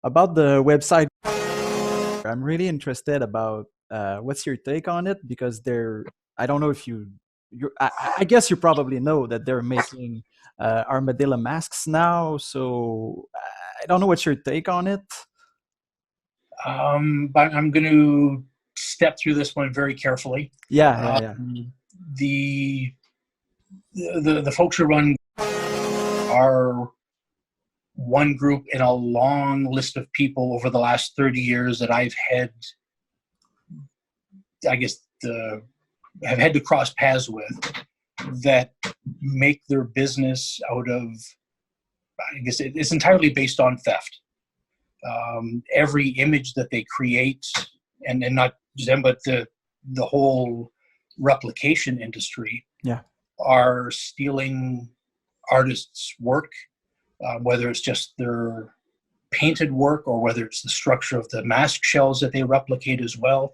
About the website, I'm really interested about what's your take on it because they're. I don't know if I guess you probably know that they're making armadillo masks now. So I don't know what's your take on it. But I'm going to step through this one very carefully. Yeah, yeah, yeah. Um, the, the folks who run are one group in a long list of people over the last 30 years that I've had, I guess, have had to cross paths with, that make their business out of, I guess it's entirely based on theft. Every image that they create, and not just them, but the whole replication industry, Yeah. are stealing artists' work, whether it's just their painted work or whether it's the structure of the mask shells that they replicate as well.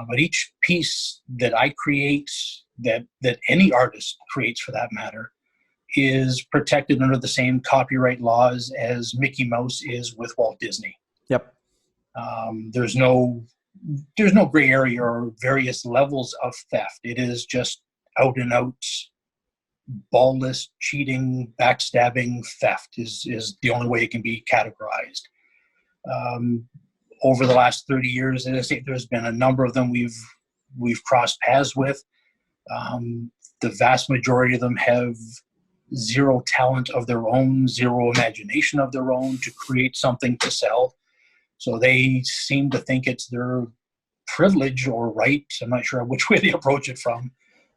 But each piece that I create, that any artist creates for that matter, is protected under the same copyright laws as Mickey Mouse is with Walt Disney. Yep. There's no gray area or various levels of theft. It is just out and out, ballless, cheating, backstabbing theft is the only way it can be categorized. Over the last 30 years, as I say, there's been a number of them we've crossed paths with. The vast majority of them have zero talent of their own, zero imagination of their own to create something to sell. So they seem to think it's their privilege or right, I'm not sure which way they approach it from,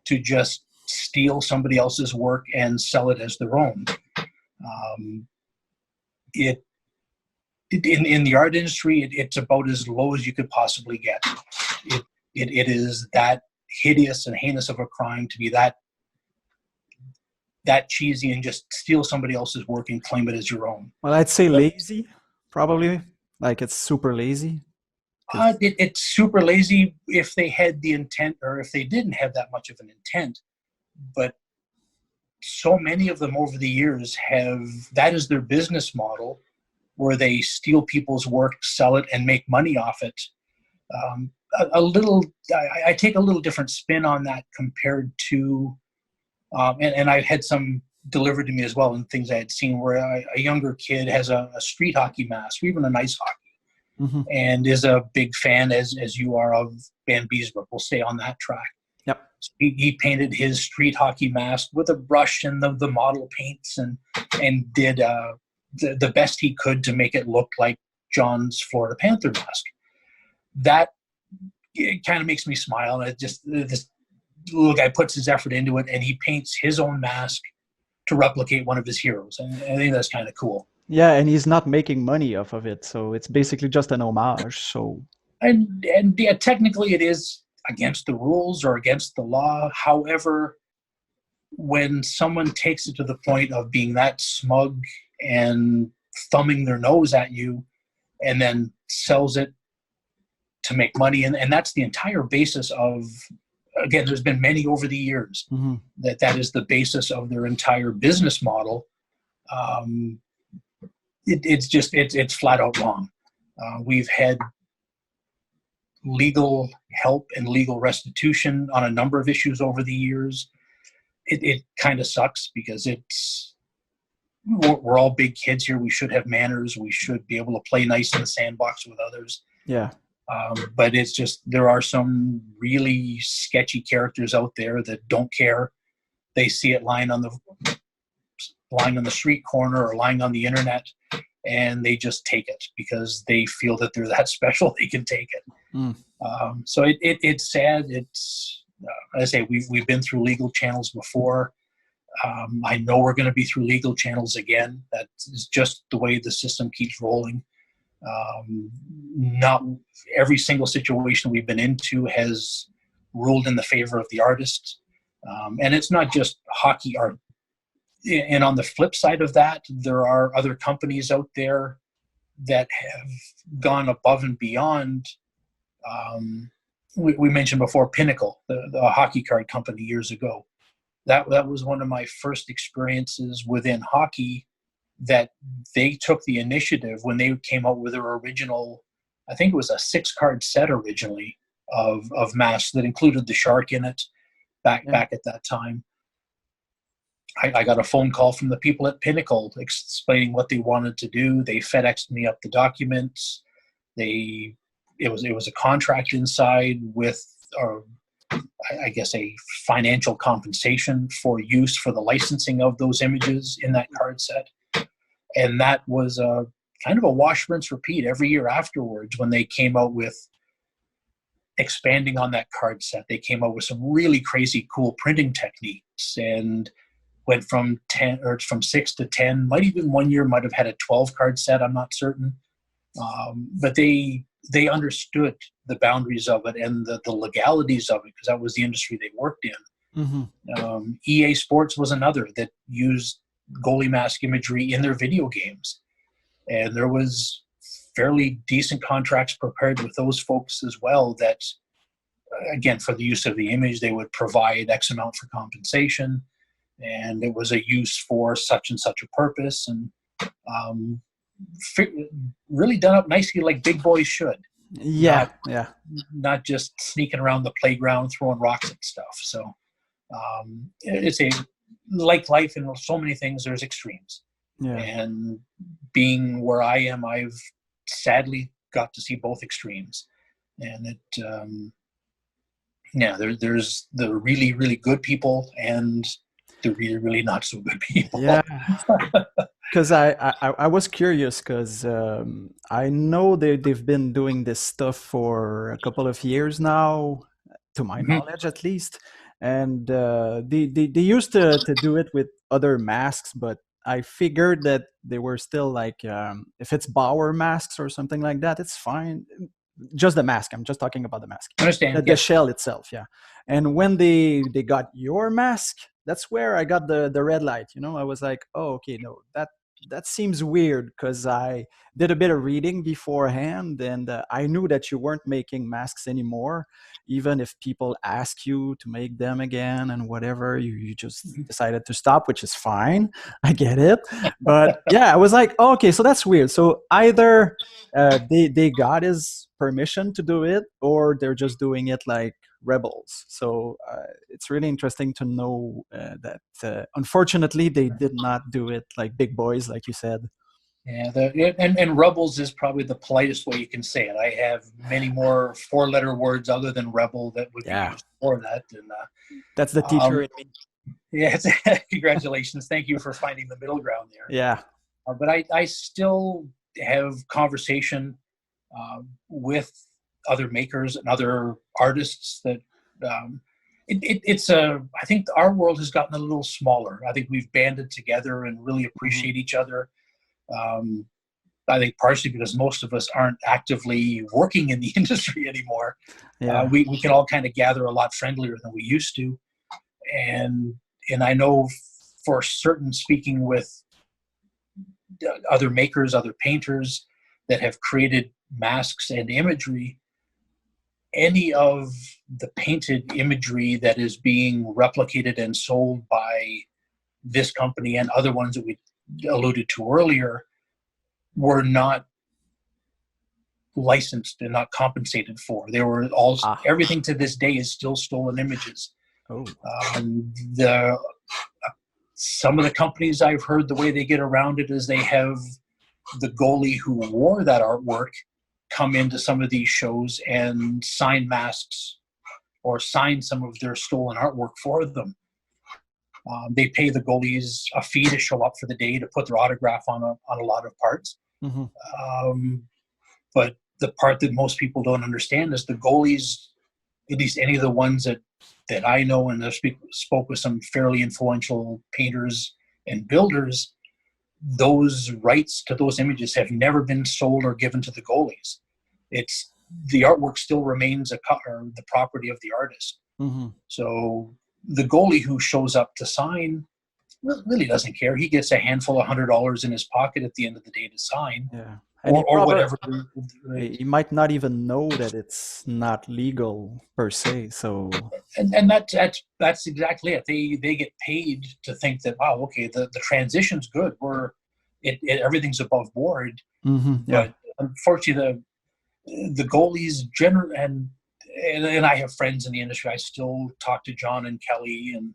to just steal somebody else's work and sell it as their own. In the art industry, it's about as low as you could possibly get. It is that hideous and heinous of a crime to be that cheesy and just steal somebody else's work and claim it as your own. Well, I'd say lazy, probably. Like it's super lazy. It's super lazy if they had the intent, or if they didn't have that much of an intent. But so many of them over the years that is their business model, where they steal people's work, sell it, and make money off it. I take a little different spin on that compared to, and I've had some delivered to me as well, and things I had seen where a younger kid has a street hockey mask, or even an ice hockey, Mm-hmm. and is a big fan, as you are, of Van Beesbrook. We'll stay on that track. Yep. So he painted his street hockey mask with a brush and the model paints, and did the best he could to make it look like John's Florida Panther mask. That kind of makes me smile. And this little guy puts his effort into it, and he paints his own mask to replicate one of his heroes. And I think that's kind of cool. Yeah, and he's not making money off of it, so it's basically just an homage. So and yeah, technically it is against the rules or against the law. However, when someone takes it to the point of being that smug and thumbing their nose at you, and then sells it to make money, and that's the entire basis of, again, there's been many over the years, mm-hmm. that is the basis of their entire business model. It's flat out wrong. We've had legal help and legal restitution on a number of issues over the years. It kind of sucks because we're all big kids here. We should have manners. We should be able to play nice in the sandbox with others. Yeah. But it's just, there are some really sketchy characters out there that don't care. They see it lying on the street corner or lying on the internet, and they just take it because they feel that they're that special. They can take it. Mm. So it's sad. It's as I say, we've been through legal channels before. I know we're going to be through legal channels again. That is just the way the system keeps rolling. Not every single situation we've been into has ruled in the favor of the artist. And it's not just hockey art. And on the flip side of that, there are other companies out there that have gone above and beyond. We mentioned before Pinnacle, the hockey card company years ago. That was one of my first experiences within hockey that they took the initiative when they came out with their original, I think it was a 6-card set originally of masks that included the shark in it back at that time. I got a phone call from the people at Pinnacle explaining what they wanted to do. They FedExed me up the documents. It was a contract inside with, I guess, a financial compensation for use for the licensing of those images in that card set. And that was a kind of a wash, rinse, repeat every year afterwards. When they came out with expanding on that card set, they came out with some really crazy cool printing techniques and went from 6 to 10, might even one year might have had a 12-card set, I'm not certain. But they understood the boundaries of it and the legalities of it, because that was the industry they worked in. Mm-hmm. EA Sports was another that used goalie mask imagery in their video games. And there was fairly decent contracts prepared with those folks as well that, again, for the use of the image, they would provide X amount for compensation. And it was a use for such and such a purpose, and really done up nicely like big boys should. Not just sneaking around the playground throwing rocks at stuff. So it's like life in so many things, there's extremes. And being where I am, I've sadly got to see both extremes. And there's the really, really good people and the really, really not so good people. Yeah, because I was curious, because I know they've been doing this stuff for a couple of years now, to my knowledge at least. And they used to do it with other masks, but I figured that they were still like, if it's Bauer masks or something like that, it's fine. Just the mask. I'm just talking about the mask. I understand. The shell itself, yeah. And when they got your mask, that's where I got the red light. I was like, oh, okay, no, that seems weird, because I did a bit of reading beforehand, and I knew that you weren't making masks anymore. Even if people ask you to make them again and whatever, you just decided to stop, which is fine. I get it. But yeah, I was like, oh, okay, so that's weird. So either they got his permission to do it, or they're just doing it like rebels. So it's really interesting to know that unfortunately they did not do it like big boys, like you said. Yeah, and rebels is probably the politest way you can say it. I have many more 4-letter words other than rebel that would be used for that. And that's the teacher in me. Yeah, congratulations. Thank you for finding the middle ground there. Yeah. But I still have conversation with other makers and other artists that I think our world has gotten a little smaller. I think we've banded together and really appreciate each other. I think partially because most of us aren't actively working in the industry anymore. We can all kind of gather a lot friendlier than we used to. And I know for certain, speaking with other makers, other painters that have created masks and imagery, any of the painted imagery that is being replicated and sold by this company and other ones that we alluded to earlier were not licensed and not compensated for. They were all everything to this day is still stolen images. Some of the companies I've heard, the way they get around it is they have the goalie who wore that artwork come into some of these shows and sign masks or sign some of their stolen artwork for them. They pay the goalies a fee to show up for the day to put their autograph on a lot of parts. But the part that most people don't understand is the goalies, at least any of the ones that I know, and I spoke with some fairly influential painters and builders, those rights to those images have never been sold or given to the goalies. It's the artwork still remains the property of the artist. So the goalie who shows up to sign really doesn't care. He gets a handful of $100 in his pocket at the end of the day to sign. Or whatever. He might not even know that it's not legal per se. So and that's exactly it. They get paid to think that, wow, okay, the transition's good. everything's above board. Yeah. But unfortunately, the goalies generally, and I have friends in the industry. I still talk to John and Kelly, and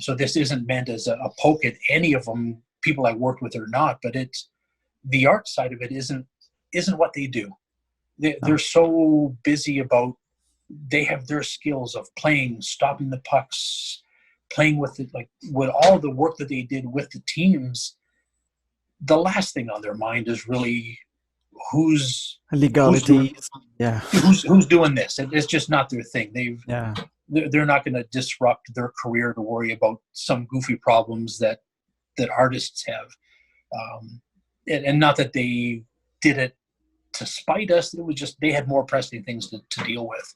so this isn't meant as a poke at any of them, people I worked with or not. But it's the art side of it isn't what they do. They're so busy about, they have their skills of playing, stopping the pucks, playing with it, like with all the work that they did with the teams. The last thing on their mind is really who's legality. Who's doing this. It's just not their thing. They're not going to disrupt their career to worry about some goofy problems that artists have. And not that they did it to spite us. It was just they had more pressing things to deal with.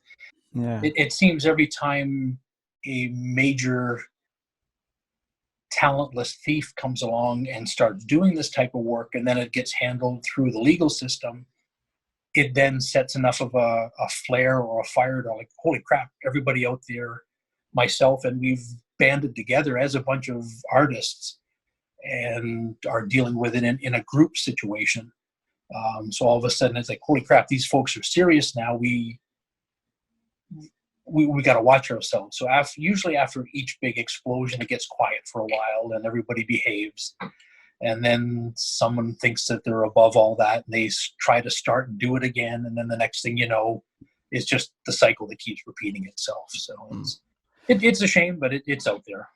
Yeah. It seems every time a major talentless thief comes along and starts doing this type of work, and then it gets handled through the legal system, it then sets enough of a flare or a fire to like, holy crap, everybody out there, myself, and we've banded together as a bunch of artists and are dealing with it in a group situation. So all of a sudden it's like, holy crap, these folks are serious now. We got to watch ourselves. So usually after each big explosion, it gets quiet for a while and everybody behaves. And then someone thinks that they're above all that and they try to start and do it again. And then the next thing you know, it's just the cycle that keeps repeating itself. So it's a shame, but it's out there.